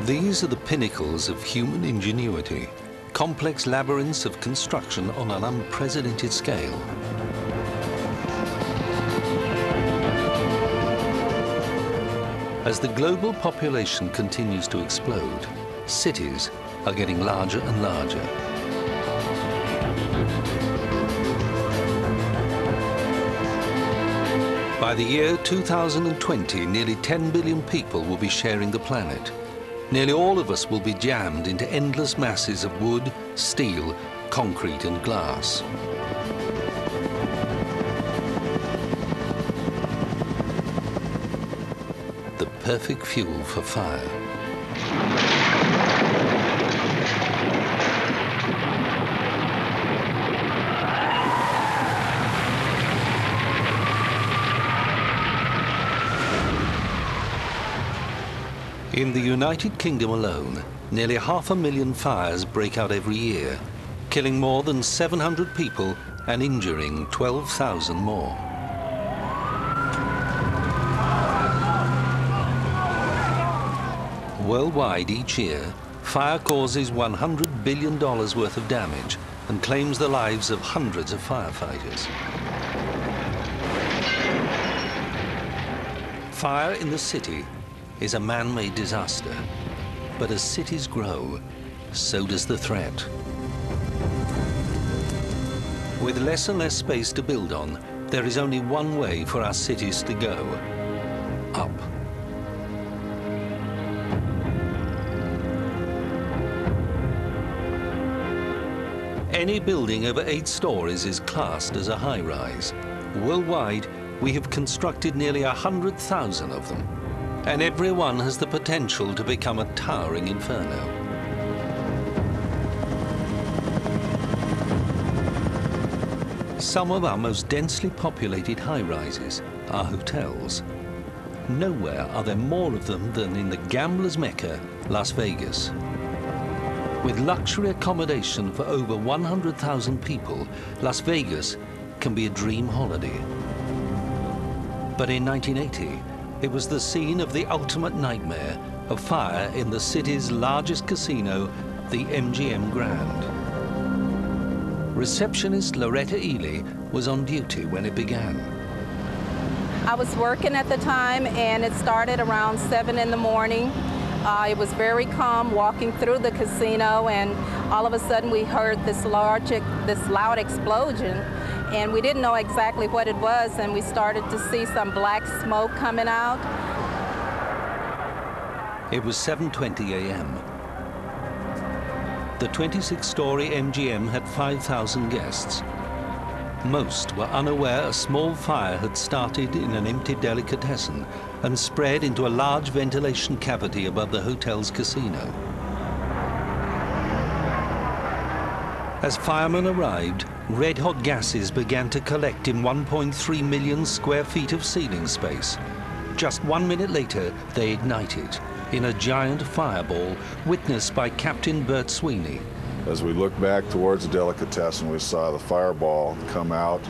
These are the pinnacles of human ingenuity, complex labyrinths of construction on an unprecedented scale. As the global population continues to explode, cities are getting larger and larger. By the year 2020, nearly 10 billion people will be sharing the planet. Nearly all of us will be jammed into endless masses of wood, steel, concrete and glass. The perfect fuel for fire. In the United Kingdom alone, nearly 500,000 fires break out every year, killing more than 700 people and injuring 12,000 more. Worldwide each year, fire causes $100 billion worth of damage and claims the lives of hundreds of firefighters. Fire in the city is a man-made disaster, but as cities grow, so does the threat. With less and less space to build on, there is only one way for our cities to go: up. Any building over 8 stories is classed as a high-rise. Worldwide, we have constructed nearly 100,000 of them, and every one has the potential to become a towering inferno. Some of our most densely populated high-rises are hotels. Nowhere are there more of them than in the gambler's Mecca, Las Vegas. With luxury accommodation for over 100,000 people, Las Vegas can be a dream holiday. But in 1980, it was the scene of the ultimate nightmare, a fire in the city's largest casino, the MGM Grand. Receptionist Loretta Ely was on duty when it began. I was working at the time, and it started around 7 in the morning. It was very calm walking through the casino, and all of a sudden we heard this loud explosion. And we didn't know exactly what it was, and we started to see some black smoke coming out. It was 7:20 a.m. The 26-story MGM had 5,000 guests. Most were unaware a small fire had started in an empty delicatessen and spread into a large ventilation cavity above the hotel's casino. As firemen arrived, red-hot gases began to collect in 1.3 million square feet of ceiling space. Just 1 minute later, they ignited in a giant fireball witnessed by Captain Bert Sweeney. As we looked back towards the delicatessen, we saw the fireball come out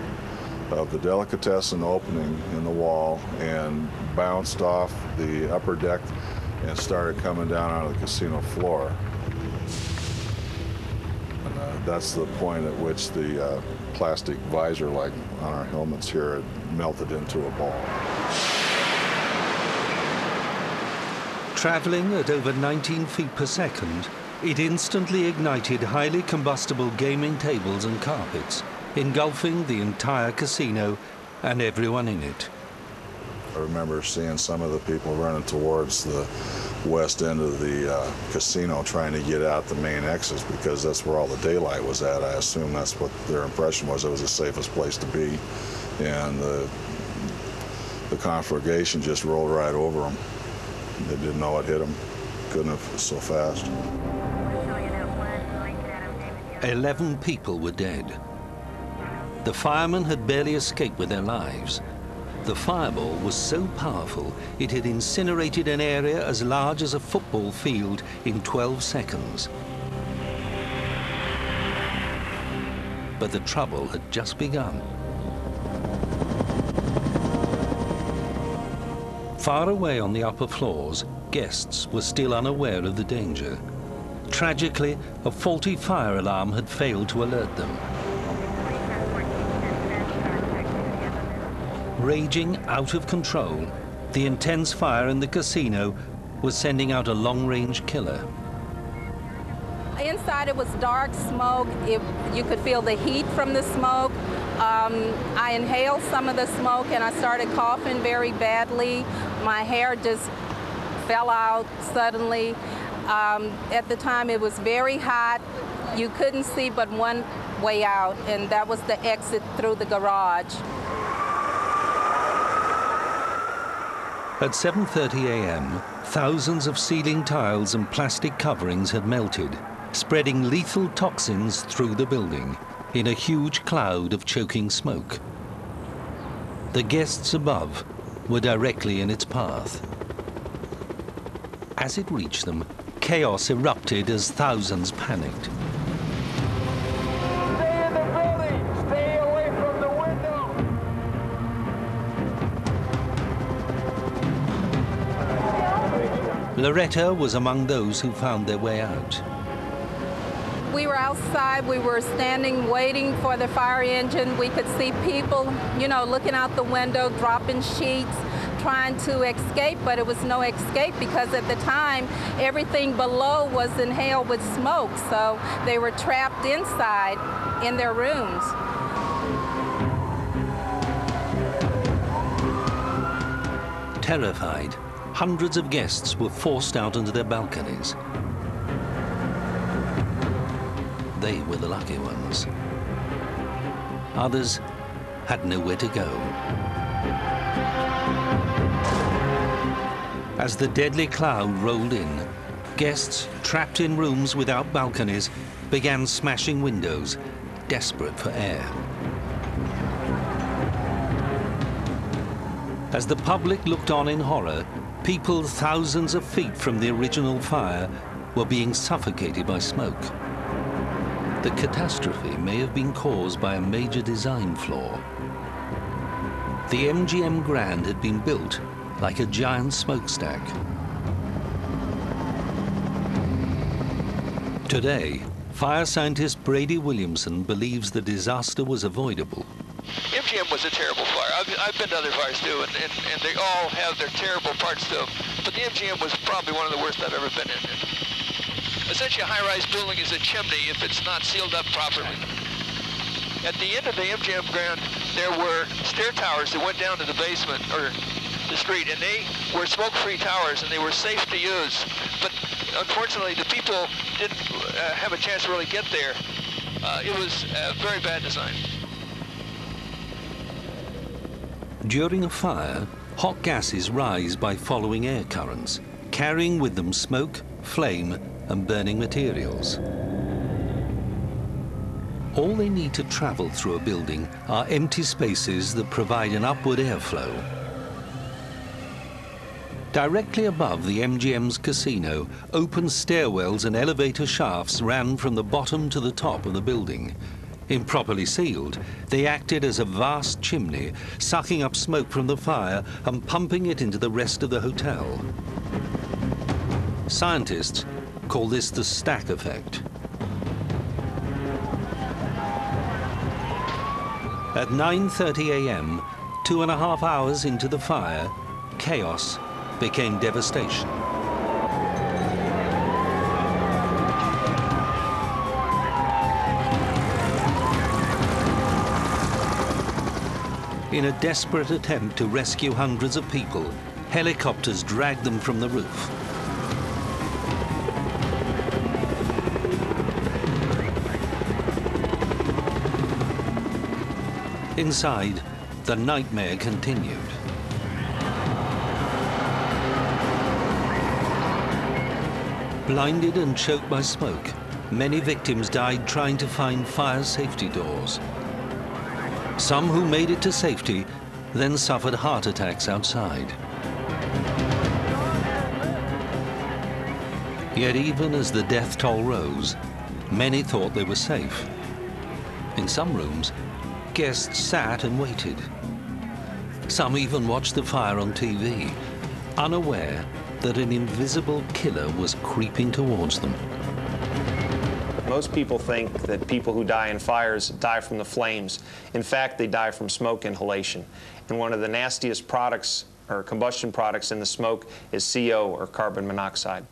of the delicatessen opening in the wall and bounced off the upper deck and started coming down onto the casino floor. That's the point at which the plastic visor, like on our helmets here, had melted into a ball. Traveling at over 19 feet per second, it instantly ignited highly combustible gaming tables and carpets, engulfing the entire casino and everyone in it. I remember seeing some of the people running towards the west end of the casino trying to get out the main exits because that's where all the daylight was at. I assume that's what their impression was. It was the safest place to be. And the conflagration just rolled right over them. They didn't know it hit them. Couldn't have so fast. 11 people were dead. The firemen had barely escaped with their lives. The fireball was so powerful, it had incinerated an area as large as a football field in 12 seconds. But the trouble had just begun. Far away on the upper floors, guests were still unaware of the danger. Tragically, a faulty fire alarm had failed to alert them. Raging out of control, the intense fire in the casino was sending out a long-range killer. Inside it was dark smoke. You could feel the heat from the smoke. I inhaled some of the smoke and I started coughing very badly. My hair just fell out suddenly. At the time it was very hot. You couldn't see but one way out, and that was the exit through the garage. At 7:30 a.m., thousands of ceiling tiles and plastic coverings had melted, spreading lethal toxins through the building in a huge cloud of choking smoke. The guests above were directly in its path. As it reached them, chaos erupted as thousands panicked. Stay in the building! Stay away from the window! Loretta was among those who found their way out. We were outside, we were standing waiting for the fire engine. We could see people, you know, looking out the window, dropping sheets, trying to escape, but it was no escape because at the time, everything below was inhaled with smoke, so they were trapped inside in their rooms. Terrified, hundreds of guests were forced out onto their balconies. They were the lucky ones. Others had nowhere to go. As the deadly cloud rolled in, guests trapped in rooms without balconies began smashing windows, desperate for air. As the public looked on in horror, people thousands of feet from the original fire were being suffocated by smoke. The catastrophe may have been caused by a major design flaw. The MGM Grand had been built like a giant smokestack. Today, fire scientist Brady Williamson believes the disaster was avoidable. MGM was a terrible fire. I've been to other fires too, and they all have their terrible parts to them. But the MGM was probably one of the worst I've ever been in. Essentially, a high-rise building is a chimney if it's not sealed up properly. At the end of the MGM Grand, there were stair towers that went down to the basement, or the street, and they were smoke-free towers, and they were safe to use. But unfortunately, the people didn't have a chance to really get there. It was a very bad design. During a fire, hot gases rise by following air currents, carrying with them smoke, flame, and burning materials. All they need to travel through a building are empty spaces that provide an upward airflow. Directly above the MGM's casino, open stairwells and elevator shafts ran from the bottom to the top of the building. Improperly sealed, they acted as a vast chimney, sucking up smoke from the fire and pumping it into the rest of the hotel. Scientists call this the stack effect. At 9:30 a.m., 2.5 hours into the fire, chaos became devastation. In a desperate attempt to rescue hundreds of people, helicopters dragged them from the roof. Inside, the nightmare continued. Blinded and choked by smoke, many victims died trying to find fire safety doors. Some who made it to safety then suffered heart attacks outside. Yet even as the death toll rose, many thought they were safe. In some rooms, guests sat and waited. Some even watched the fire on TV, unaware that an invisible killer was creeping towards them. Most people think that people who die in fires die from the flames. In fact, they die from smoke inhalation. And one of the nastiest products, or combustion products in the smoke, is CO, or carbon monoxide.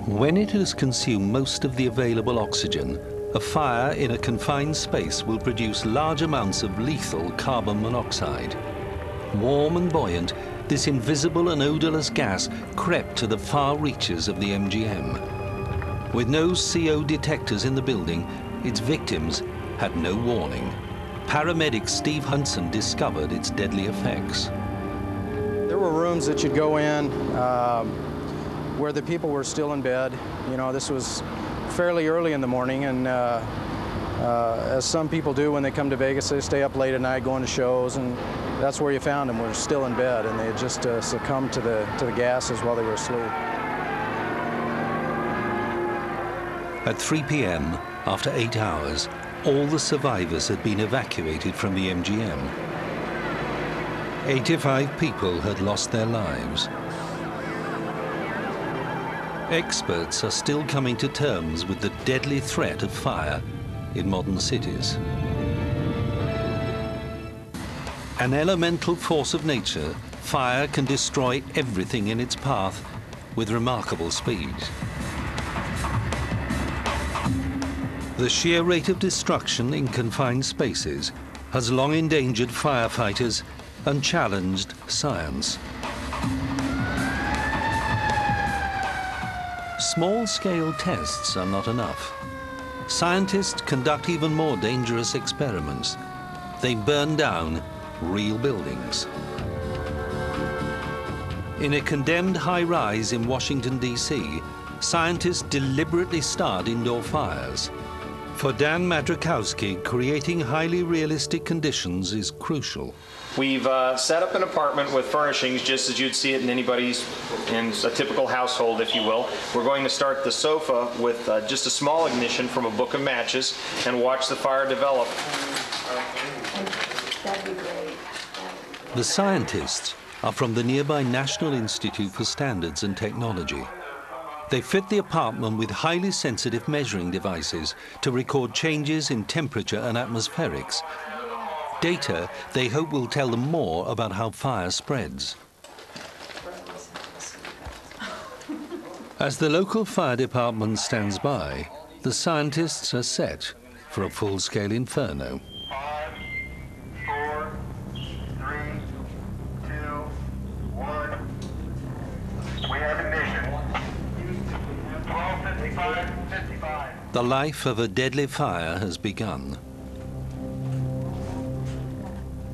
When it has consumed most of the available oxygen, a fire in a confined space will produce large amounts of lethal carbon monoxide. Warm and buoyant, this invisible and odorless gas crept to the far reaches of the MGM. With no CO detectors in the building, its victims had no warning. Paramedic Steve Hudson discovered its deadly effects. There were rooms that you'd go in where the people were still in bed. You know, this was fairly early in the morning, and as some people do when they come to Vegas, they stay up late at night going to shows, and that's where you found them, were still in bed, and they had just succumbed to the gases while they were asleep. At 3 p.m., after 8 hours, all the survivors had been evacuated from the MGM. 85 people had lost their lives. Experts are still coming to terms with the deadly threat of fire in modern cities. An elemental force of nature, fire can destroy everything in its path with remarkable speed. The sheer rate of destruction in confined spaces has long endangered firefighters and challenged science. Small-scale tests are not enough. Scientists conduct even more dangerous experiments. They burn down real buildings. In a condemned high-rise in Washington, D.C., scientists deliberately start indoor fires. For Dan Madrykowski, creating highly realistic conditions is crucial. We've set up an apartment with furnishings just as you'd see it in a typical household, if you will. We're going to start the sofa with just a small ignition from a book of matches and watch the fire develop. That'd be great. The scientists are from the nearby National Institute for Standards and Technology. They fit the apartment with highly sensitive measuring devices to record changes in temperature and atmospherics. Data they hope will tell them more about how fire spreads. As the local fire department stands by, the scientists are set for a full-scale inferno. 5, 4, 3, 2, 1. We have ignition. 12:55, 55. The life of a deadly fire has begun.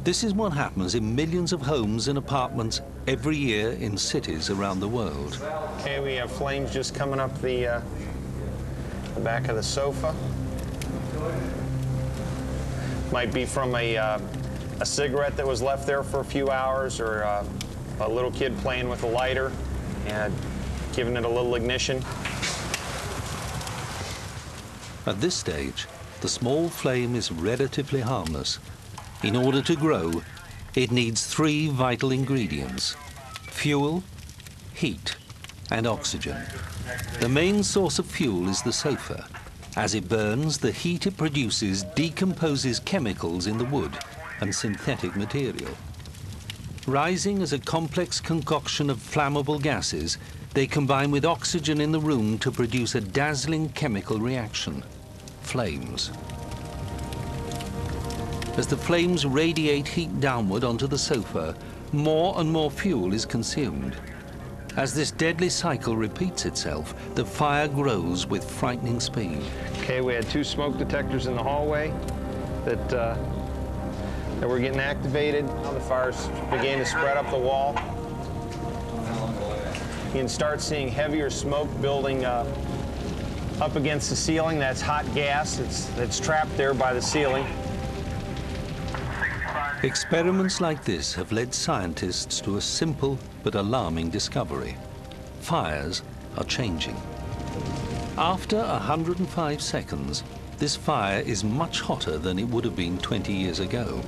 This is what happens in millions of homes and apartments every year in cities around the world. Okay, we have flames just coming up the back of the sofa. Might be from a cigarette that was left there for a few hours, or a little kid playing with a lighter and giving it a little ignition. At this stage, the small flame is relatively harmless. In order to grow, it needs 3 vital ingredients: fuel, heat, and oxygen. The main source of fuel is the sofa. As it burns, the heat it produces decomposes chemicals in the wood and synthetic material. Rising as a complex concoction of flammable gases, they combine with oxygen in the room to produce a dazzling chemical reaction: flames. As the flames radiate heat downward onto the sofa, more and more fuel is consumed. As this deadly cycle repeats itself, the fire grows with frightening speed. Okay, we had 2 smoke detectors in the hallway that were getting activated. Now the fire's beginning to spread up the wall. You can start seeing heavier smoke building up against the ceiling. That's hot gas that's trapped there by the ceiling. Experiments like this have led scientists to a simple but alarming discovery. Fires are changing. After 105 seconds, this fire is much hotter than it would have been 20 years ago.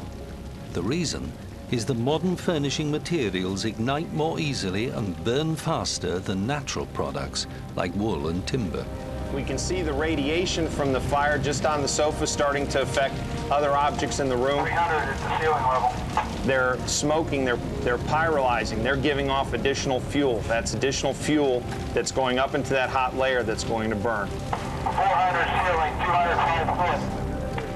The reason is that modern furnishing materials ignite more easily and burn faster than natural products like wool and timber. We can see the radiation from the fire just on the sofa starting to affect other objects in the room. 300 is the ceiling level. They're smoking, they're pyrolyzing, they're giving off additional fuel. That's additional fuel that's going up into that hot layer that's going to burn. 400 ceiling, 205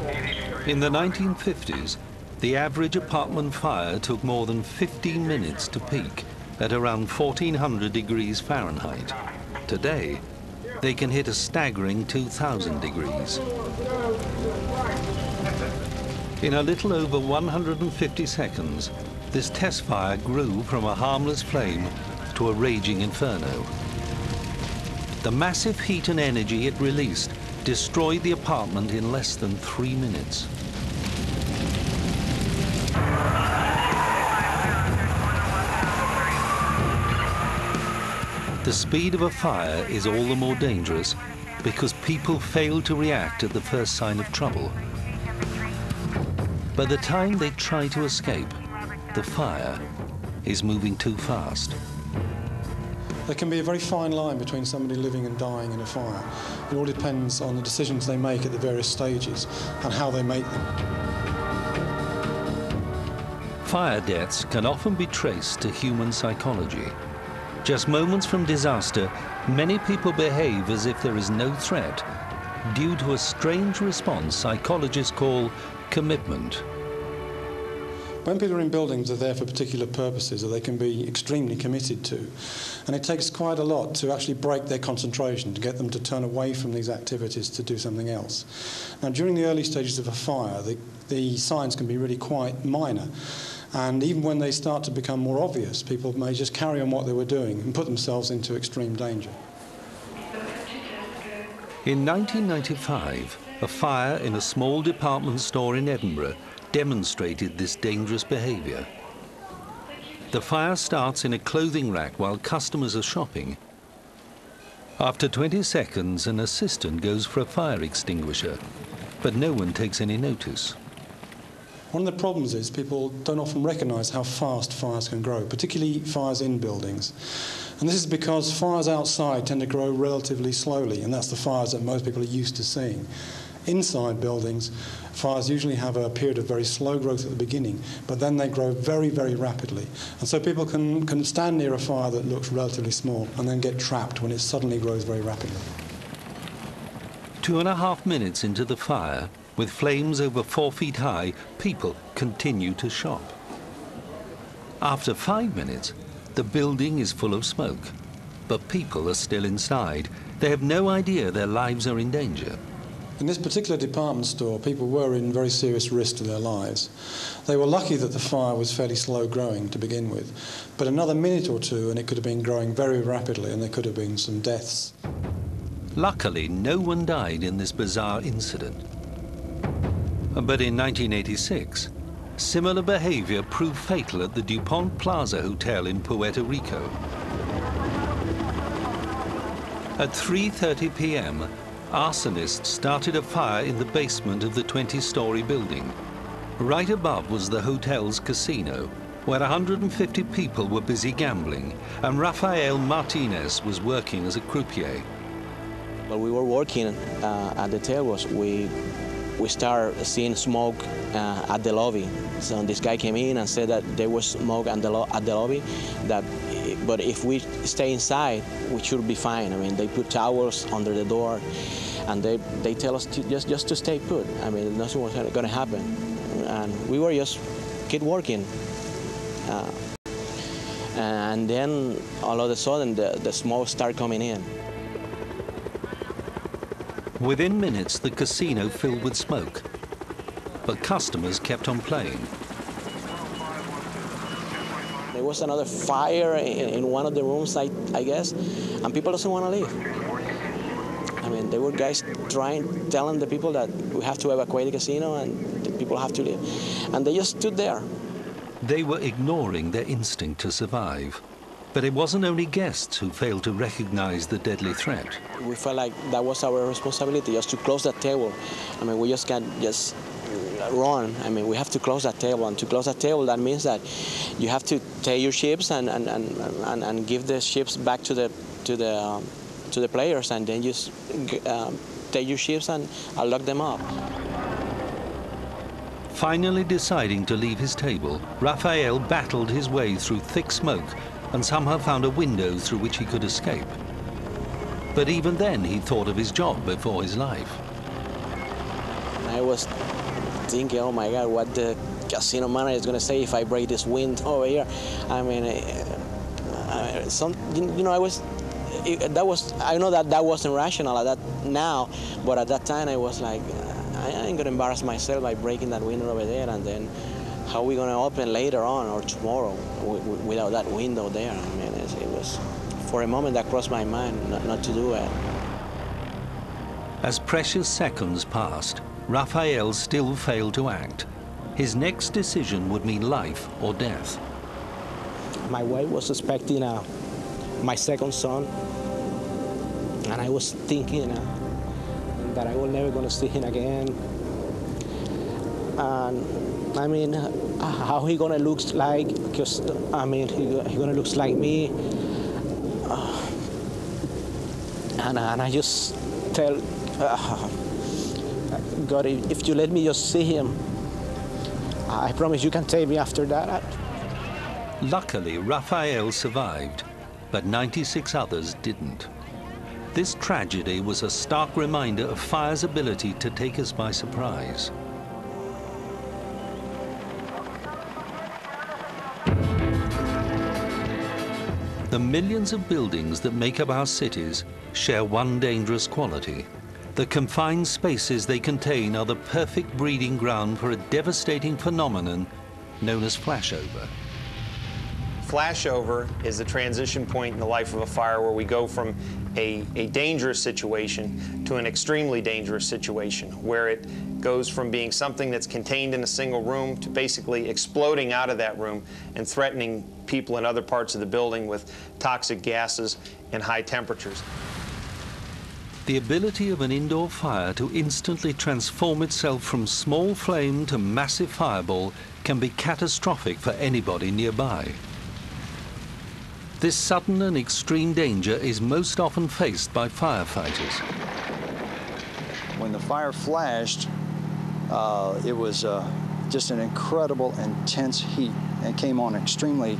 foot. In the 1950s, the average apartment fire took more than 15 minutes to peak at around 1400 degrees Fahrenheit. Today, they can hit a staggering 2000 degrees. In a little over 150 seconds, this test fire grew from a harmless flame to a raging inferno. The massive heat and energy it released destroyed the apartment in less than 3 minutes. The speed of a fire is all the more dangerous because people fail to react at the first sign of trouble. By the time they try to escape, the fire is moving too fast. There can be a very fine line between somebody living and dying in a fire. It all depends on the decisions they make at the various stages and how they make them. Fire deaths can often be traced to human psychology. Just moments from disaster, many people behave as if there is no threat due to a strange response psychologists call commitment. When people are in buildings, they're there for particular purposes that they can be extremely committed to. And it takes quite a lot to actually break their concentration, to get them to turn away from these activities to do something else. Now, during the early stages of a fire, the signs can be really quite minor. And even when they start to become more obvious, people may just carry on what they were doing and put themselves into extreme danger. In 1995, a fire in a small department store in Edinburgh demonstrated this dangerous behaviour. The fire starts in a clothing rack while customers are shopping. After 20 seconds, an assistant goes for a fire extinguisher, but no one takes any notice. One of the problems is people don't often recognise how fast fires can grow, particularly fires in buildings. And this is because fires outside tend to grow relatively slowly, and that's the fires that most people are used to seeing. Inside buildings, fires usually have a period of very slow growth at the beginning, but then they grow very, very rapidly. And so people can stand near a fire that looks relatively small and then get trapped when it suddenly grows very rapidly. 2.5 minutes into the fire, with flames over 4 feet high, people continue to shop. After 5 minutes, the building is full of smoke, but people are still inside. They have no idea their lives are in danger. In this particular department store, people were in very serious risk to their lives. They were lucky that the fire was fairly slow growing to begin with, but another minute or two and it could have been growing very rapidly and there could have been some deaths. Luckily, no one died in this bizarre incident. But in 1986, similar behavior proved fatal at the DuPont Plaza Hotel in Puerto Rico. At 3:30 p.m., arsonists started a fire in the basement of the 20-story building. Right above was the hotel's casino, where 150 people were busy gambling, and Rafael Martinez was working as a croupier. While we were working at the tables, we started seeing smoke at the lobby. So this guy came in and said that there was smoke at the lobby, but if we stay inside, we should be fine. I mean, they put towels under the door, and they tell us to just to stay put. I mean, nothing was going to happen, and we were just keep working. And then all of a sudden, the smoke started coming in. Within minutes, the casino filled with smoke, but customers kept on playing. There was another fire in one of the rooms, I guess, and people doesn't want to leave. I mean, there were guys telling the people that we have to evacuate the casino and the people have to leave, and they just stood there. They were ignoring their instinct to survive. But it wasn't only guests who failed to recognize the deadly threat. We felt like that was our responsibility, just to close that table. I mean, we just can't just run. I mean, we have to close that table, and to close that table, that means that you have to take your chips and give the chips back to the players, and then you take your chips and lock them up. Finally deciding to leave his table, Raphael battled his way through thick smoke and somehow found a window through which he could escape. But even then, he thought of his job before his life. I was thinking, oh my God, what the casino manager is going to say if I break this window over here. I mean, I know that wasn't rational at that now, but at that time I was like, I ain't gonna embarrass myself by breaking that window over there, and then how are we gonna open later on or tomorrow without that window there? I mean, it was, for a moment that crossed my mind not to do it. As precious seconds passed, Raphael still failed to act. His next decision would mean life or death. My wife was expecting my second son, and I was thinking that I was never going to see him again. And I mean, how he going to look like, because I mean, he going to look like me. And I just tell God, if you let me just see him, I promise you can take me after that. Luckily, Raphael survived, but 96 others didn't. This tragedy was a stark reminder of fire's ability to take us by surprise. The millions of buildings that make up our cities share one dangerous quality. The confined spaces they contain are the perfect breeding ground for a devastating phenomenon known as flashover. Flashover is the transition point in the life of a fire where we go from a dangerous situation to an extremely dangerous situation, where it goes from being something that's contained in a single room to basically exploding out of that room and threatening people in other parts of the building with toxic gases and high temperatures. The ability of an indoor fire to instantly transform itself from small flame to massive fireball can be catastrophic for anybody nearby. This sudden and extreme danger is most often faced by firefighters. When the fire flashed, it was just an incredible, intense heat, and it came on extremely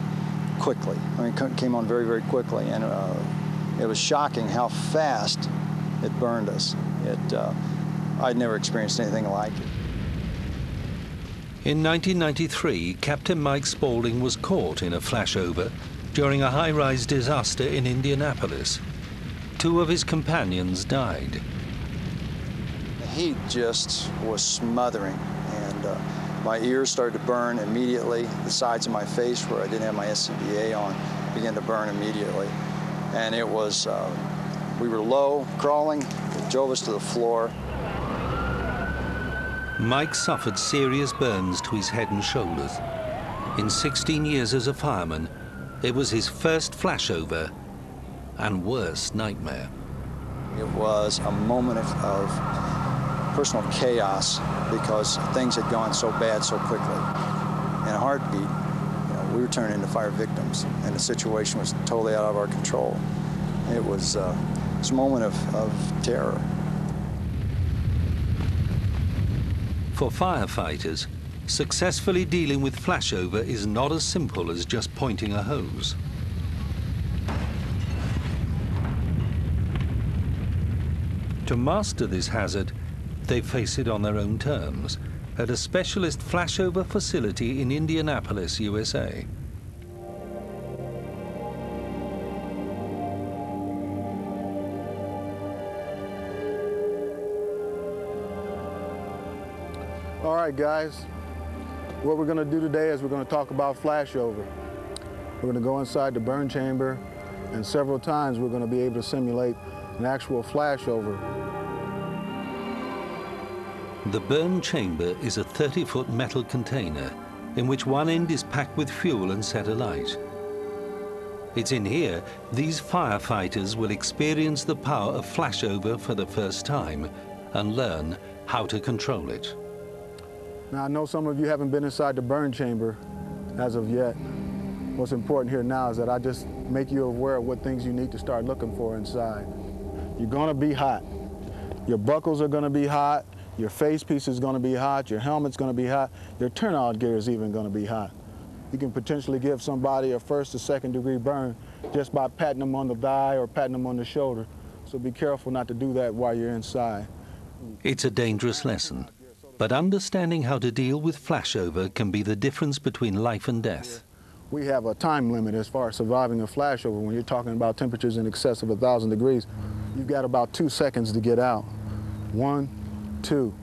quickly. I mean, it came on very, very quickly, and it was shocking how fast it burned us. I'd never experienced anything like it. In 1993, Captain Mike Spaulding was caught in a flashover during a high-rise disaster in Indianapolis. 2 of his companions died. The heat just was smothering, and my ears started to burn immediately. The sides of my face where I didn't have my SCBA on began to burn immediately. And it was, we were low, crawling, it drove us to the floor. Mike suffered serious burns to his head and shoulders. In 16 years as a fireman, it was his first flashover and worst nightmare. It was a moment of personal chaos because things had gone so bad so quickly. In a heartbeat, we were turning into fire victims, and the situation was totally out of our control. It was a moment of terror. For firefighters, successfully dealing with flashover is not as simple as just pointing a hose. To master this hazard, they face it on their own terms at a specialist flashover facility in Indianapolis, USA. All right, guys, what we're going to do today is we're going to talk about flashover. We're going to go inside the burn chamber, and several times we're going to be able to simulate an actual flashover. The burn chamber is a 30-foot metal container in which one end is packed with fuel and set alight. It's in here these firefighters will experience the power of flashover for the first time and learn how to control it. Now, I know some of you haven't been inside the burn chamber as of yet. What's important here now is that I just make you aware of what things you need to start looking for inside. You're gonna be hot. Your buckles are gonna be hot, your face piece is gonna be hot, your helmet's gonna be hot, your turnout gear is even gonna be hot. You can potentially give somebody a 1st or 2nd degree burn just by patting them on the thigh or patting them on the shoulder. So be careful not to do that while you're inside. It's a dangerous lesson, but understanding how to deal with flashover can be the difference between life and death. We have a time limit as far as surviving a flashover. When you're talking about temperatures in excess of 1,000 degrees, you've got about 2 seconds to get out. 1, 2.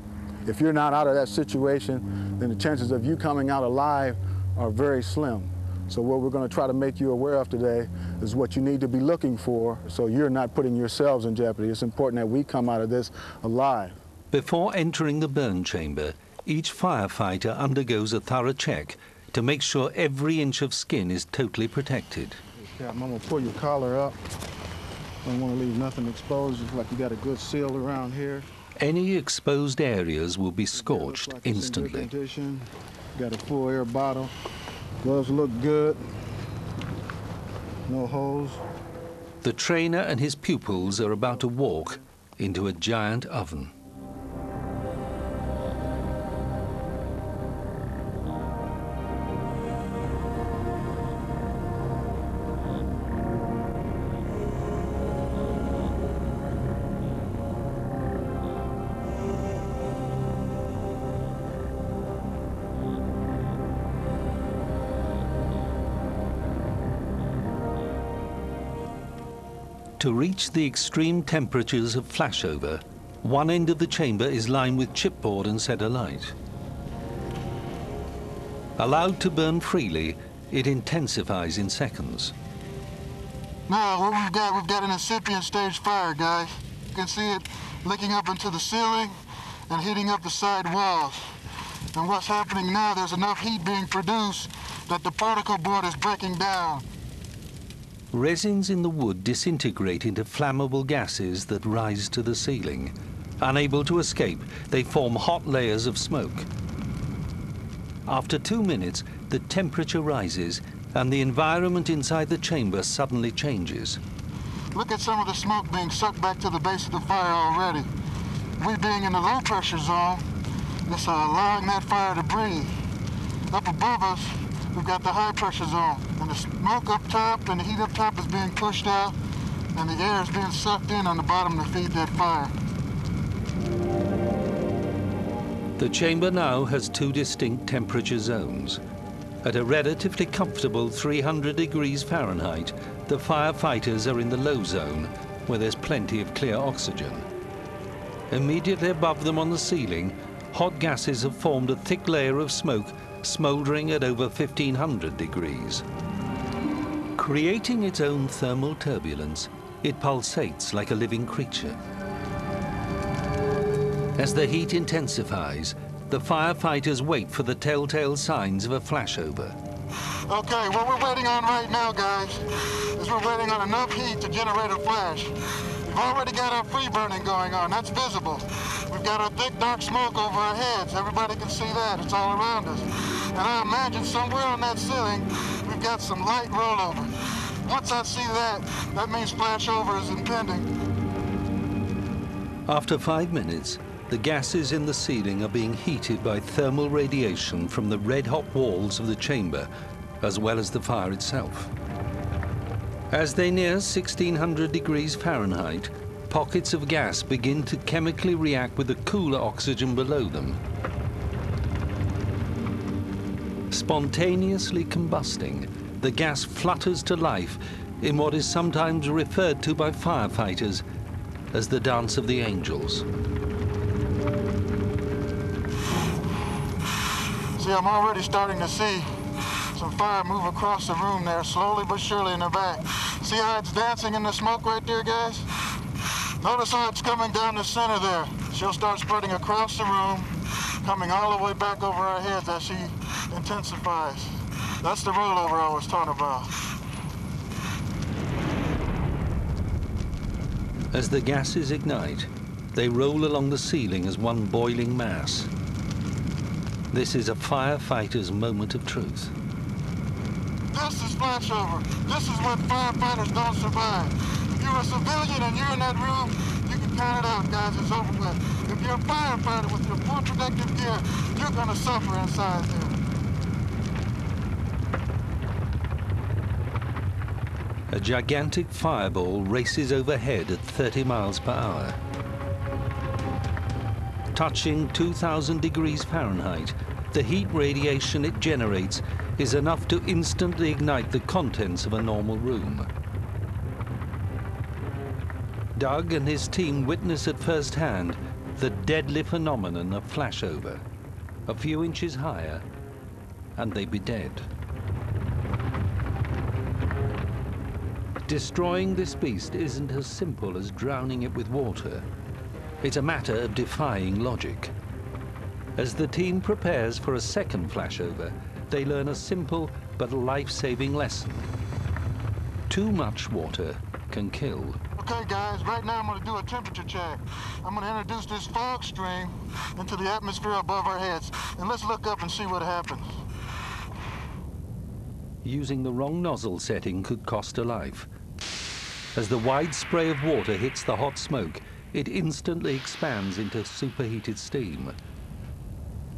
If you're not out of that situation, then the chances of you coming out alive are very slim. So what we're going to try to make you aware of today is what you need to be looking for so you're not putting yourselves in jeopardy. It's important that we come out of this alive. Before entering the burn chamber, each firefighter undergoes a thorough check to make sure every inch of skin is totally protected. Okay, I'm going to pull your collar up. Don't want to leave nothing exposed. It's like you got a good seal around here. Any exposed areas will be scorched instantly. Got a full air bottle. Gloves look good. No holes. The trainer and his pupils are about to walk into a giant oven. To reach the extreme temperatures of flashover, one end of the chamber is lined with chipboard and set alight. Allowed to burn freely, it intensifies in seconds. Now, what we've got an incipient stage fire, guys. You can see it licking up into the ceiling and heating up the side walls. And what's happening now, there's enough heat being produced that the particle board is breaking down. Resins in the wood disintegrate into flammable gases that rise to the ceiling. Unable to escape, they form hot layers of smoke. After 2 minutes, the temperature rises and the environment inside the chamber suddenly changes. Look at some of the smoke being sucked back to the base of the fire already. We being in the low pressure zone, it's allowing that fire to breathe. Up above us, we've got the high pressure zone, and the smoke up top and the heat up top is being pushed out, and the air is being sucked in on the bottom to feed that fire. The chamber now has 2 distinct temperature zones. At a relatively comfortable 300 degrees Fahrenheit, the firefighters are in the low zone, where there's plenty of clear oxygen. Immediately above them on the ceiling, hot gases have formed a thick layer of smoke smouldering at over 1,500 degrees. Creating its own thermal turbulence, it pulsates like a living creature. As the heat intensifies, the firefighters wait for the telltale signs of a flashover. Okay, what we're waiting on right now, guys, is we're waiting on enough heat to generate a flash. We've already got our free burning going on. That's visible. We've got a thick, dark smoke over our heads. Everybody can see that. It's all around us. And I imagine somewhere on that ceiling, we've got some light rollover. Once I see that, that means flashover is impending. After 5 minutes, the gases in the ceiling are being heated by thermal radiation from the red-hot walls of the chamber, as well as the fire itself. As they near 1,600 degrees Fahrenheit, pockets of gas begin to chemically react with the cooler oxygen below them. Spontaneously combusting, the gas flutters to life in what is sometimes referred to by firefighters as the dance of the angels. See, I'm already starting to see some fire move across the room there, slowly but surely in the back. See how it's dancing in the smoke right there, guys? Notice how it's coming down the center there. She'll start spreading across the room, coming all the way back over our heads as she intensifies. That's the rollover I was talking about. As the gases ignite, they roll along the ceiling as one boiling mass. This is a firefighter's moment of truth. This is flashover. This is what firefighters don't survive. If you're a civilian and you're in that room, you can count it out, guys. It's over with. If you're a firefighter with your full protective gear, you're going to suffer inside there. A gigantic fireball races overhead at 30 miles per hour. Touching 2,000 degrees Fahrenheit, the heat radiation it generates is enough to instantly ignite the contents of a normal room. Doug and his team witness at first hand the deadly phenomenon of flashover. A few inches higher, and they'd be dead. Destroying this beast isn't as simple as drowning it with water. It's a matter of defying logic. As the team prepares for a second flashover, they learn a simple but life-saving lesson. Too much water can kill. Okay, guys, right now I'm going to do a temperature check. I'm going to introduce this fog stream into the atmosphere above our heads, and let's look up and see what happens. Using the wrong nozzle setting could cost a life. As the wide spray of water hits the hot smoke, it instantly expands into superheated steam.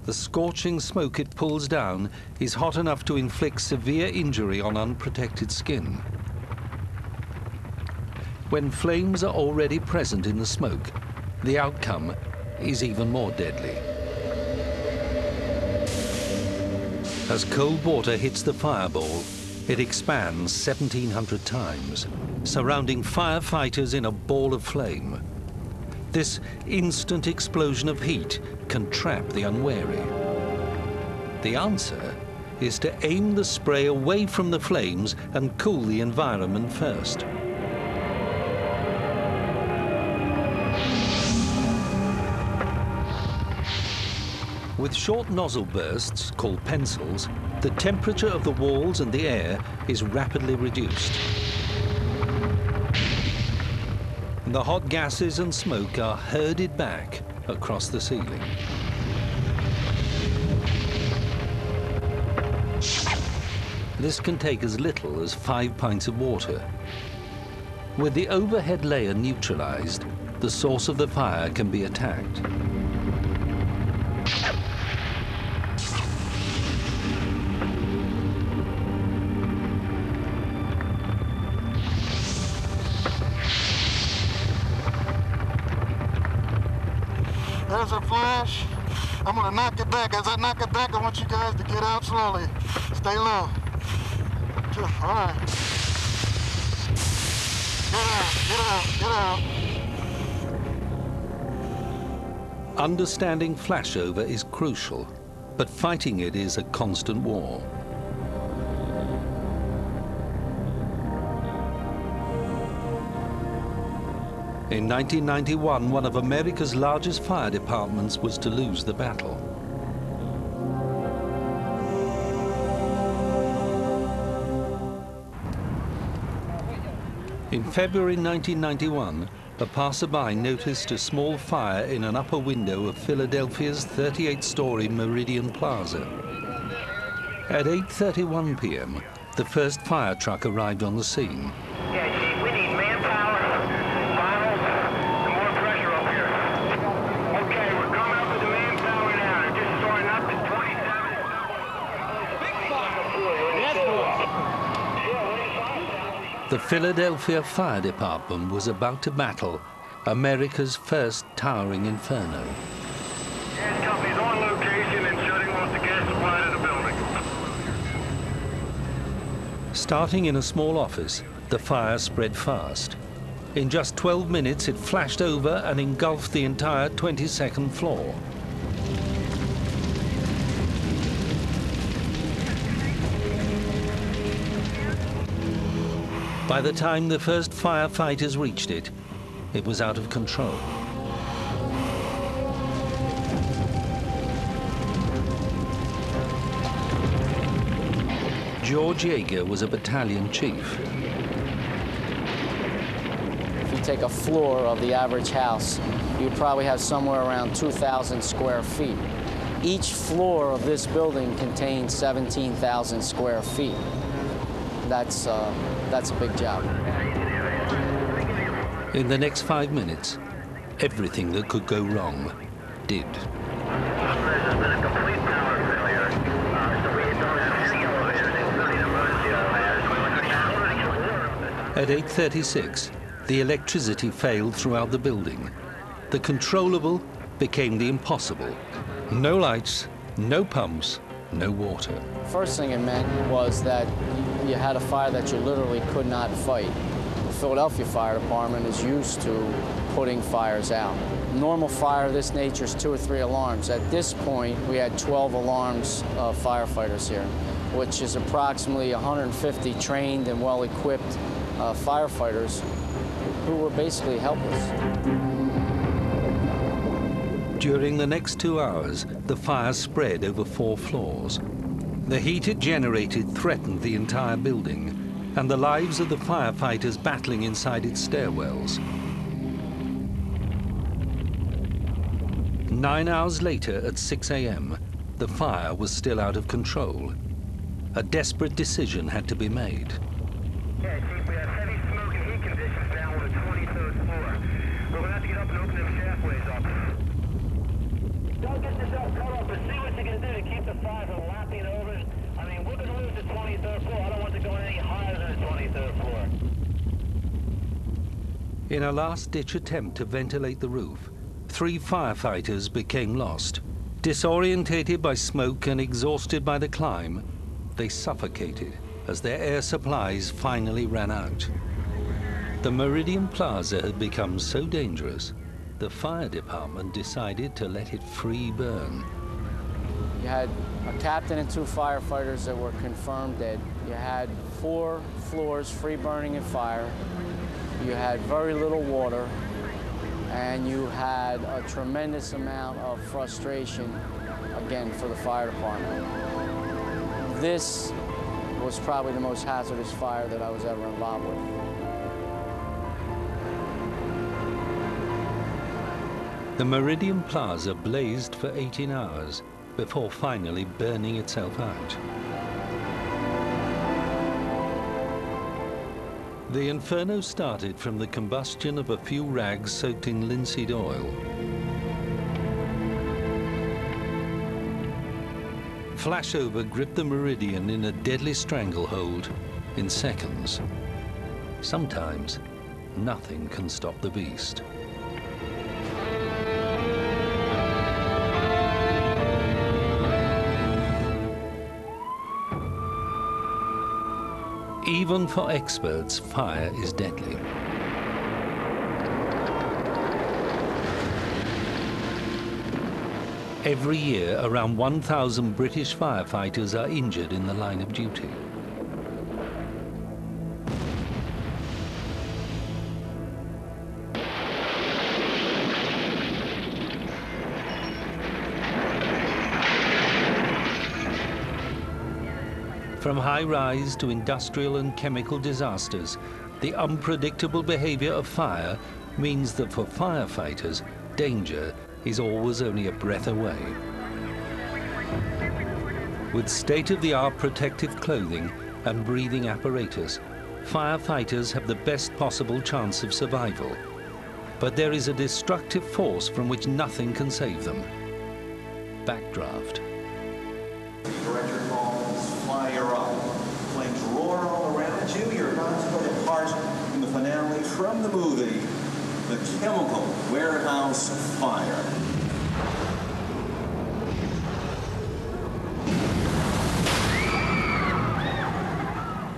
The scorching smoke it pulls down is hot enough to inflict severe injury on unprotected skin. When flames are already present in the smoke, the outcome is even more deadly. As cold water hits the fireball, it expands 1,700 times, surrounding firefighters in a ball of flame. This instant explosion of heat can trap the unwary. The answer is to aim the spray away from the flames and cool the environment first. With short nozzle bursts, called pencils, the temperature of the walls and the air is rapidly reduced. The hot gases and smoke are herded back across the ceiling. This can take as little as 5 pints of water. With the overhead layer neutralized, the source of the fire can be attacked. There's a flash. I'm gonna knock it back. As I knock it back, I want you guys to get out slowly. Stay low. All right. Get out. Understanding flashover is crucial, but fighting it is a constant war. In 1991, one of America's largest fire departments was to lose the battle. In February 1991, a passerby noticed a small fire in an upper window of Philadelphia's 38-story Meridian Plaza. At 8:31 p.m., the first fire truck arrived on the scene. Yeah, Chief, we need manpower, bottles, and more pressure up here. Okay, we're coming up with the manpower now. They're just starting up to 27. The Philadelphia Fire Department was about to battle America's first towering inferno. Gas company's on location and shutting off the gas supply to the building. Starting in a small office, the fire spread fast. In just 12 minutes, it flashed over and engulfed the entire 22nd floor. By the time the first firefighters reached it, it was out of control. George Yeager was a battalion chief. If you take a floor of the average house, you'd probably have somewhere around 2,000 square feet. Each floor of this building contains 17,000 square feet. That's a big job. In the next 5 minutes, everything that could go wrong did. At 8:36, the electricity failed throughout the building. The controllable became the impossible. No lights, no pumps, no water. First thing it meant was that you had a fire that you literally could not fight. The Philadelphia Fire Department is used to putting fires out. Normal fire of this nature is 2 or 3 alarms. At this point, we had 12 alarms of firefighters here, which is approximately 150 trained and well-equipped firefighters who were basically helpless. During the next 2 hours, the fire spread over 4 floors. The heat it generated threatened the entire building and the lives of the firefighters battling inside its stairwells. 9 hours later, at 6 a.m., the fire was still out of control. A desperate decision had to be made. Yeah, Chief, we have heavy smoke and heat conditions down on the 23rd floor. We're going to have to get up and open them shaftways up. Don't get yourself cut off, but see what you can do to keep the fire from lapping over. I mean, we're going to lose the 23rd floor. I don't want to go any higher than the 23rd floor. In a last-ditch attempt to ventilate the roof, 3 firefighters became lost. Disorientated by smoke and exhausted by the climb, they suffocated as their air supplies finally ran out. The Meridian Plaza had become so dangerous, the fire department decided to let it free burn. You had a captain and 2 firefighters that were confirmed dead. You had 4 floors free burning in fire. You had very little water. And you had a tremendous amount of frustration, again, for the fire department. This was probably the most hazardous fire that I was ever involved with. The Meridian Plaza blazed for 18 hours before finally burning itself out. The inferno started from the combustion of a few rags soaked in linseed oil. Flashover gripped the Meridian in a deadly stranglehold in seconds. Sometimes, nothing can stop the beast. Even for experts, fire is deadly. Every year, around 1,000 British firefighters are injured in the line of duty. From high-rise to industrial and chemical disasters, the unpredictable behavior of fire means that for firefighters, danger is always only a breath away. With state-of-the-art protective clothing and breathing apparatus, firefighters have the best possible chance of survival. But there is a destructive force from which nothing can save them: backdraft. Director calls fire up. Flames roar all around you. You're about to go to part in the finale from the movie, The Chemical Warehouse Fire.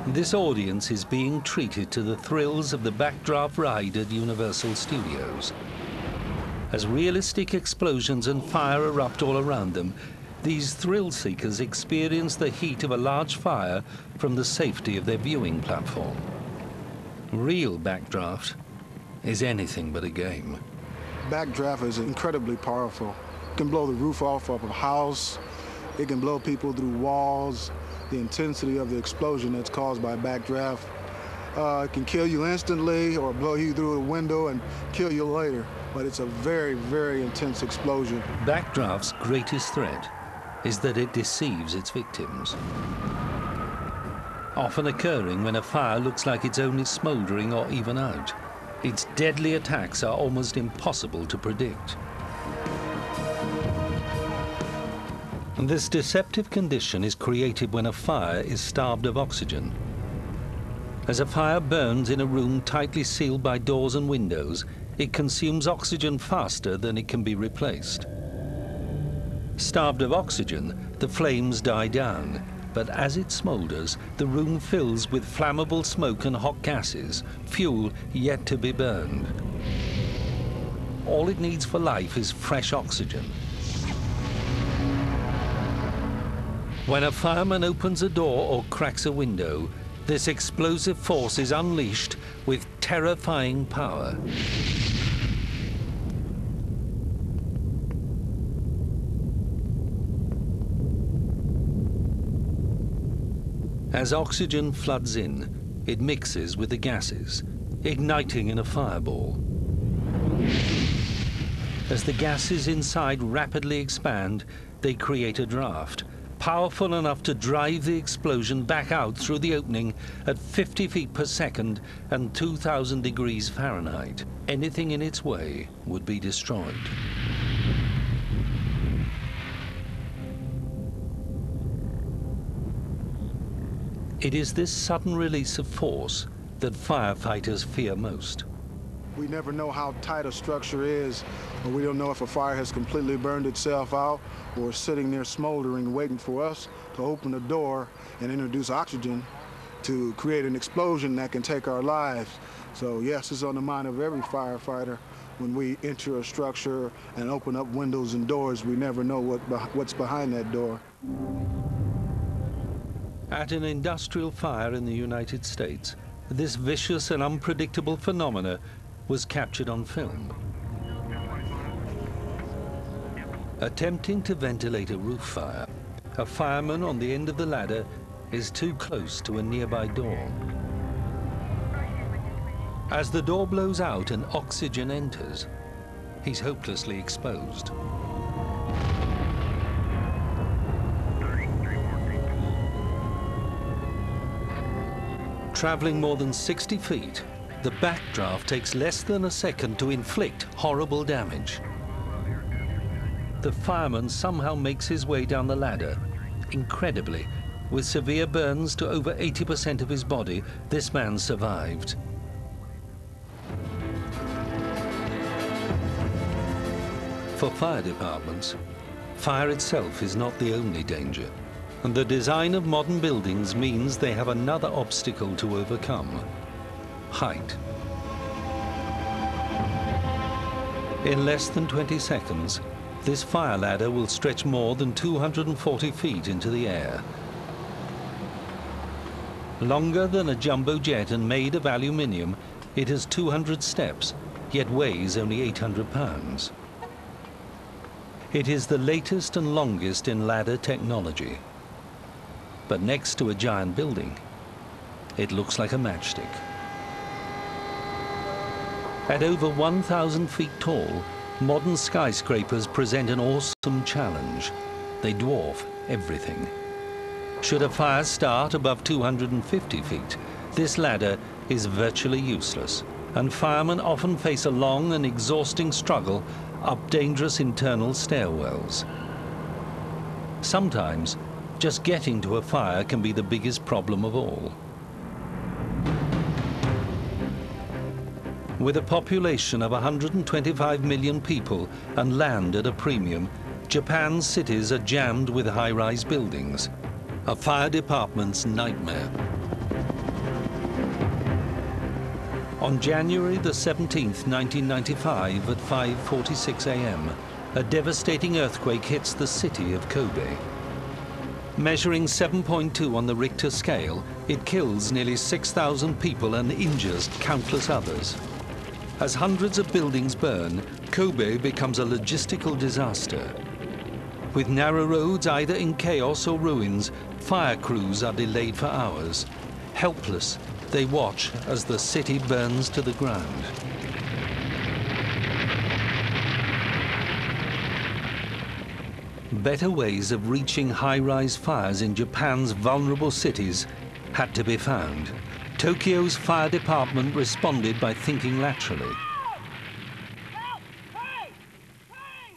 This audience is being treated to the thrills of the Backdraft ride at Universal Studios. As realistic explosions and fire erupt all around them, these thrill seekers experience the heat of a large fire from the safety of their viewing platform. Real Backdraft is anything but a game. Backdraft is incredibly powerful. It can blow the roof off of a house. It can blow people through walls. The intensity of the explosion that's caused by backdraft. It can kill you instantly or blow you through a window and kill you later. but it's a very, very intense explosion. Backdraft's greatest threat is that it deceives its victims. Often occurring when a fire looks like it's only smouldering or even out. Its deadly attacks are almost impossible to predict. And this deceptive condition is created when a fire is starved of oxygen. As a fire burns in a room tightly sealed by doors and windows, it consumes oxygen faster than it can be replaced. Starved of oxygen, the flames die down, but as it smoulders, the room fills with flammable smoke and hot gases, fuel yet to be burned. All it needs for life is fresh oxygen. When a fireman opens a door or cracks a window, this explosive force is unleashed with terrifying power. As oxygen floods in, it mixes with the gases, igniting in a fireball. As the gases inside rapidly expand, they create a draft, powerful enough to drive the explosion back out through the opening at 50 feet per second and 2,000 degrees Fahrenheit. Anything in its way would be destroyed. It is this sudden release of force that firefighters fear most. We never know how tight a structure is, or we don't know if a fire has completely burned itself out or is sitting there smoldering, waiting for us to open the door and introduce oxygen to create an explosion that can take our lives. So yes, it's on the mind of every firefighter. When we enter a structure and open up windows and doors, we never know what's behind that door. At an industrial fire in the United States, this vicious and unpredictable phenomena was captured on film. Attempting to ventilate a roof fire, a fireman on the end of the ladder is too close to a nearby door. As the door blows out and oxygen enters, he's hopelessly exposed. Traveling more than 60 feet, the backdraft takes less than a second to inflict horrible damage. The fireman somehow makes his way down the ladder. Incredibly, with severe burns to over 80% of his body, this man survived. For fire departments, fire itself is not the only danger. And the design of modern buildings means they have another obstacle to overcome: height. In less than 20 seconds, this fire ladder will stretch more than 240 feet into the air. Longer than a jumbo jet and made of aluminium, it has 200 steps, yet weighs only 800 pounds. It is the latest and longest in ladder technology. But next to a giant building, it looks like a matchstick. At over 1,000 feet tall, modern skyscrapers present an awesome challenge. They dwarf everything. Should a fire start above 250 feet, this ladder is virtually useless, and firemen often face a long and exhausting struggle up dangerous internal stairwells. Sometimes, just getting to a fire can be the biggest problem of all. With a population of 125 million people and land at a premium, Japan's cities are jammed with high-rise buildings, a fire department's nightmare. On January the 17th, 1995 at 5:46 a.m., a devastating earthquake hits the city of Kobe. Measuring 7.2 on the Richter scale, it kills nearly 6,000 people and injures countless others. As hundreds of buildings burn, Kobe becomes a logistical disaster. With narrow roads either in chaos or ruins, fire crews are delayed for hours. Helpless, they watch as the city burns to the ground. Better ways of reaching high-rise fires in Japan's vulnerable cities had to be found. Tokyo's fire department responded by thinking laterally.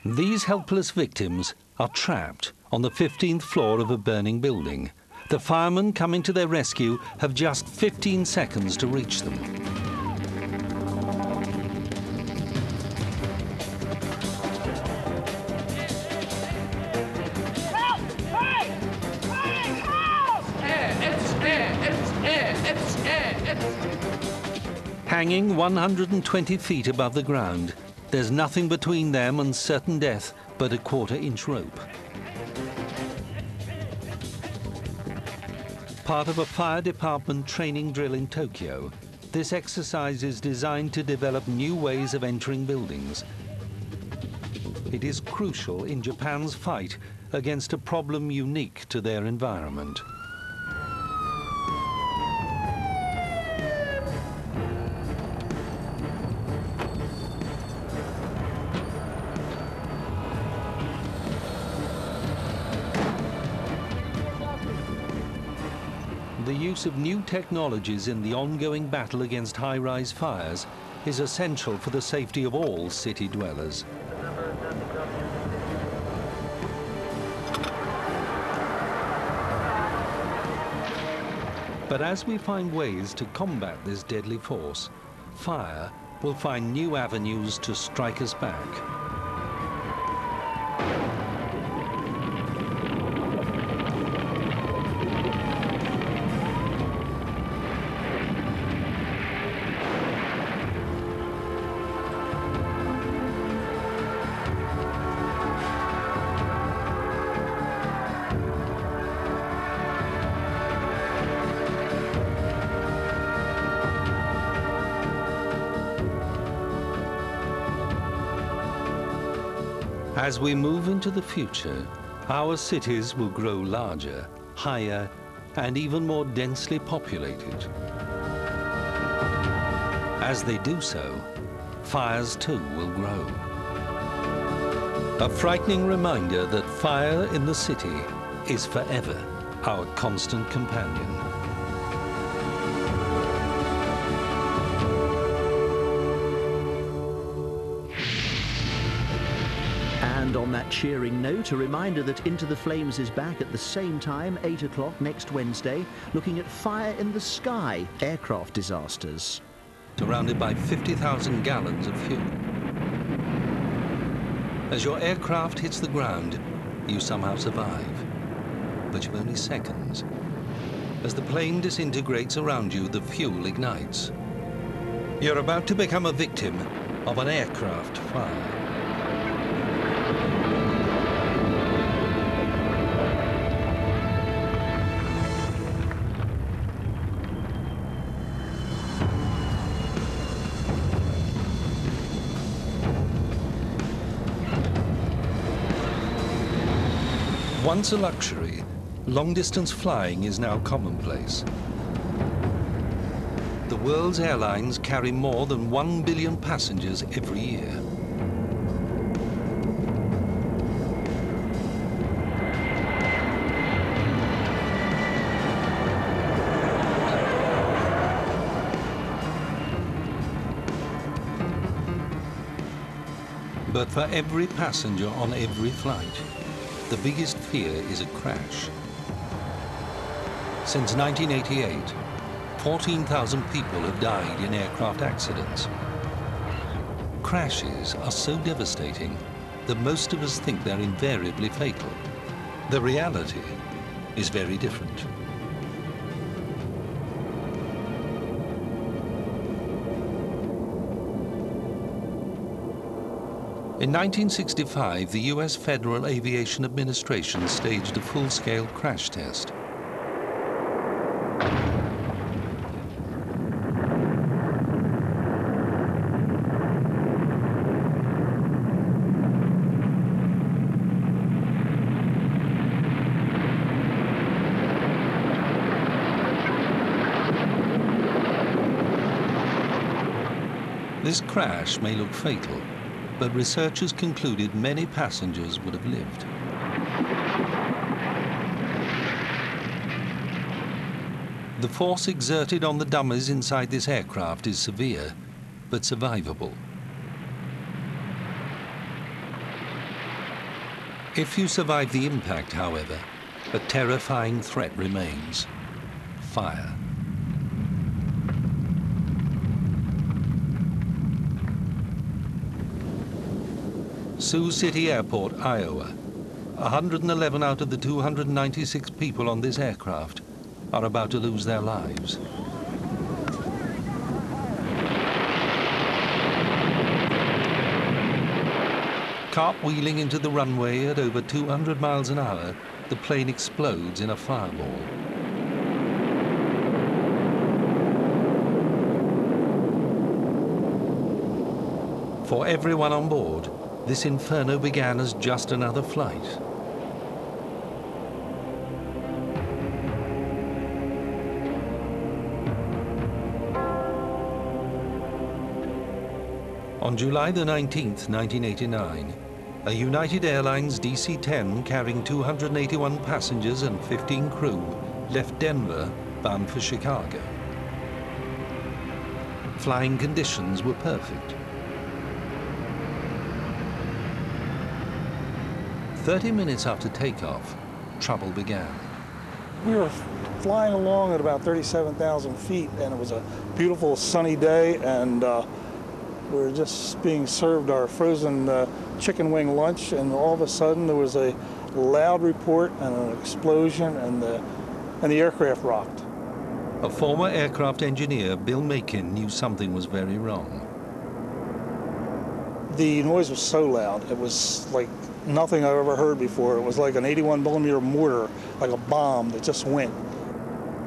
These helpless victims are trapped on the 15th floor of a burning building. The firemen coming to their rescue have just 15 seconds to reach them. Hanging 120 feet above the ground, there's nothing between them and certain death but a quarter-inch rope. Part of a fire department training drill in Tokyo, this exercise is designed to develop new ways of entering buildings. It is crucial in Japan's fight against a problem unique to their environment. The use of new technologies in the ongoing battle against high-rise fires is essential for the safety of all city dwellers. But as we find ways to combat this deadly force, fire will find new avenues to strike us back. As we move into the future, our cities will grow larger, higher, and even more densely populated. As they do so, fires too will grow. A frightening reminder that fire in the city is forever our constant companion. And on that cheering note, a reminder that Into the Flames is back at the same time, 8 o'clock next Wednesday, looking at fire in the sky, aircraft disasters. Surrounded by 50,000 gallons of fuel. As your aircraft hits the ground, you somehow survive. But you've only seconds. As the plane disintegrates around you, the fuel ignites. You're about to become a victim of an aircraft fire. Once a luxury, long-distance flying is now commonplace. The world's airlines carry more than 1 billion passengers every year. But for every passenger on every flight, the biggest fear is a crash. Since 1988, 14,000 people have died in aircraft accidents. Crashes are so devastating that most of us think they're invariably fatal. The reality is very different. In 1965, the US Federal Aviation Administration staged a full-scale crash test. This crash may look fatal, but researchers concluded many passengers would have lived. The force exerted on the dummies inside this aircraft is severe, but survivable. If you survive the impact, however, a terrifying threat remains: fire. Sioux City Airport, Iowa. 111 out of the 296 people on this aircraft are about to lose their lives. Cartwheeling into the runway at over 200 miles an hour, the plane explodes in a fireball. For everyone on board, this inferno began as just another flight. On July the 19th, 1989, a United Airlines DC-10 carrying 281 passengers and 15 crew left Denver bound for Chicago. Flying conditions were perfect. 30 minutes after takeoff, trouble began. We were flying along at about 37,000 feet, and it was a beautiful sunny day, and we were just being served our frozen chicken wing lunch, and all of a sudden there was a loud report and an explosion, and the aircraft rocked. A former aircraft engineer, Bill Macon, knew something was very wrong. The noise was so loud, it was like nothing I've ever heard before. It was like an 81mm mortar, like a bomb that just went.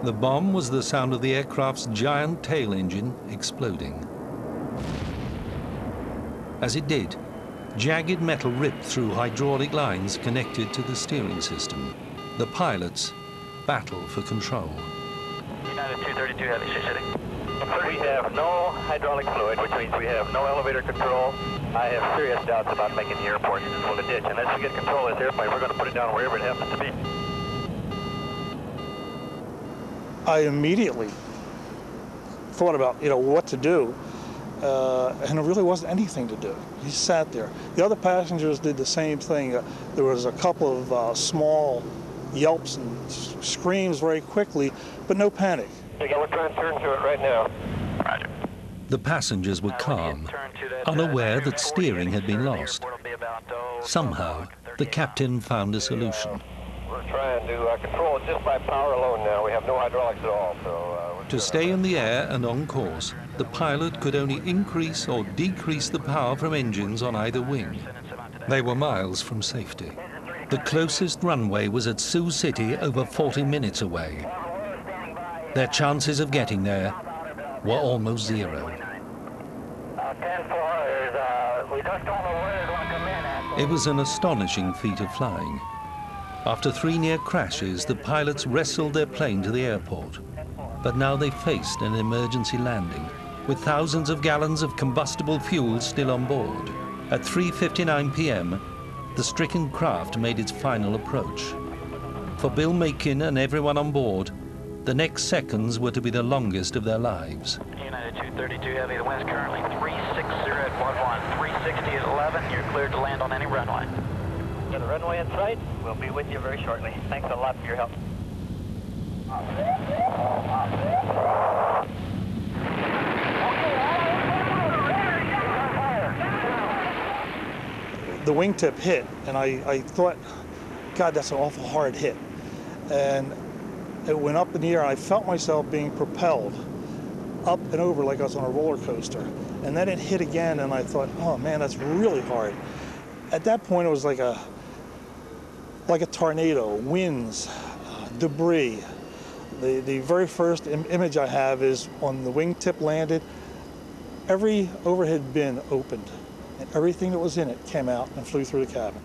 The bomb was the sound of the aircraft's giant tail engine exploding. As it did, jagged metal ripped through hydraulic lines connected to the steering system. The pilots battle for control. United 232 Heavy, City. We have no hydraulic fluid, which means we have no elevator control. I have serious doubts about making the airport full of ditch. Unless we get control of this airplane, we're going to put it down wherever it happens to be. I immediately thought about, what to do. And there really wasn't anything to do. He sat there. The other passengers did the same thing. There was a couple of small yelps and screams very quickly, but no panic. Okay, we're trying to turn to it right now. Roger. The passengers were calm, unaware that steering had been lost. Somehow, the captain found a solution. We're trying to control it just by power alone now. We have no hydraulics at all. To stay in the air and on course, the pilot could only increase or decrease the power from engines on either wing. They were miles from safety. The closest runway was at Sioux City, over 40 minutes away. Their chances of getting there were almost zero. It was an astonishing feat of flying. After 3 near crashes, the pilots wrestled their plane to the airport. But now they faced an emergency landing, with thousands of gallons of combustible fuel still on board. At 3:59 p.m., the stricken craft made its final approach. For Bill Macon and everyone on board, the next seconds were to be the longest of their lives. United 232 Heavy, the wind's currently 360 at 11, 360 at 11. You're cleared to land on any runway. Got the runway in sight. We'll be with you very shortly. Thanks a lot for your help. The wingtip hit, and I thought, God, that's an awful hard hit. And it went up in the air, and I felt myself being propelled up and over like I was on a roller coaster. And then it hit again, and I thought, oh man, that's really hard. At that point, it was like a tornado, winds, debris. The very first image I have is on the wingtip landed, every overhead bin opened, and everything that was in it came out and flew through the cabin.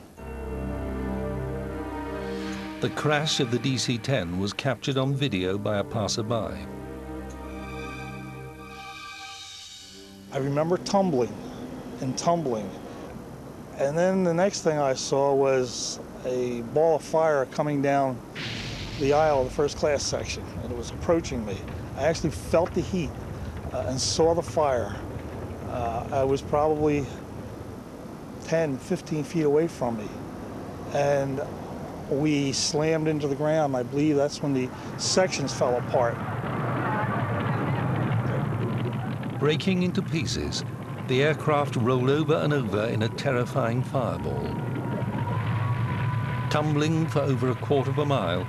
The crash of the DC-10 was captured on video by a passerby. I remember tumbling and tumbling, And then the next thing I saw was a ball of fire coming down the aisle of the first class section, and it was approaching me. I actually felt the heat and saw the fire. I was probably 10, 15 feet away from me, and we slammed into the ground. I believe that's when the sections fell apart. Breaking into pieces, the aircraft rolled over and over in a terrifying fireball. Tumbling for over a quarter of a mile,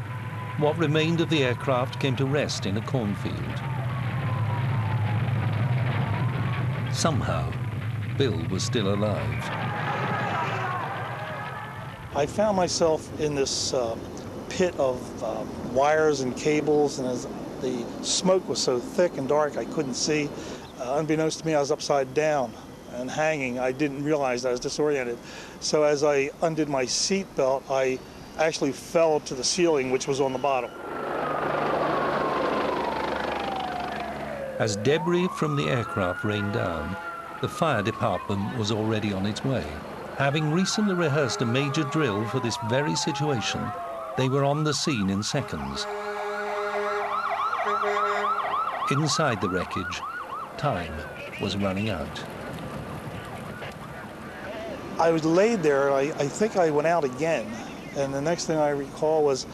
what remained of the aircraft came to rest in a cornfield. Somehow, Bill was still alive. I found myself in this pit of wires and cables, and as the smoke was so thick and dark I couldn't see. Unbeknownst to me, I was upside down and hanging. I didn't realize I was disoriented. So as I undid my seat belt, I actually fell to the ceiling, which was on the bottom. As debris from the aircraft rained down, the fire department was already on its way. Having recently rehearsed a major drill for this very situation, they were on the scene in seconds. Inside the wreckage, time was running out. I was laid there, I think I went out again, and the next thing I recall was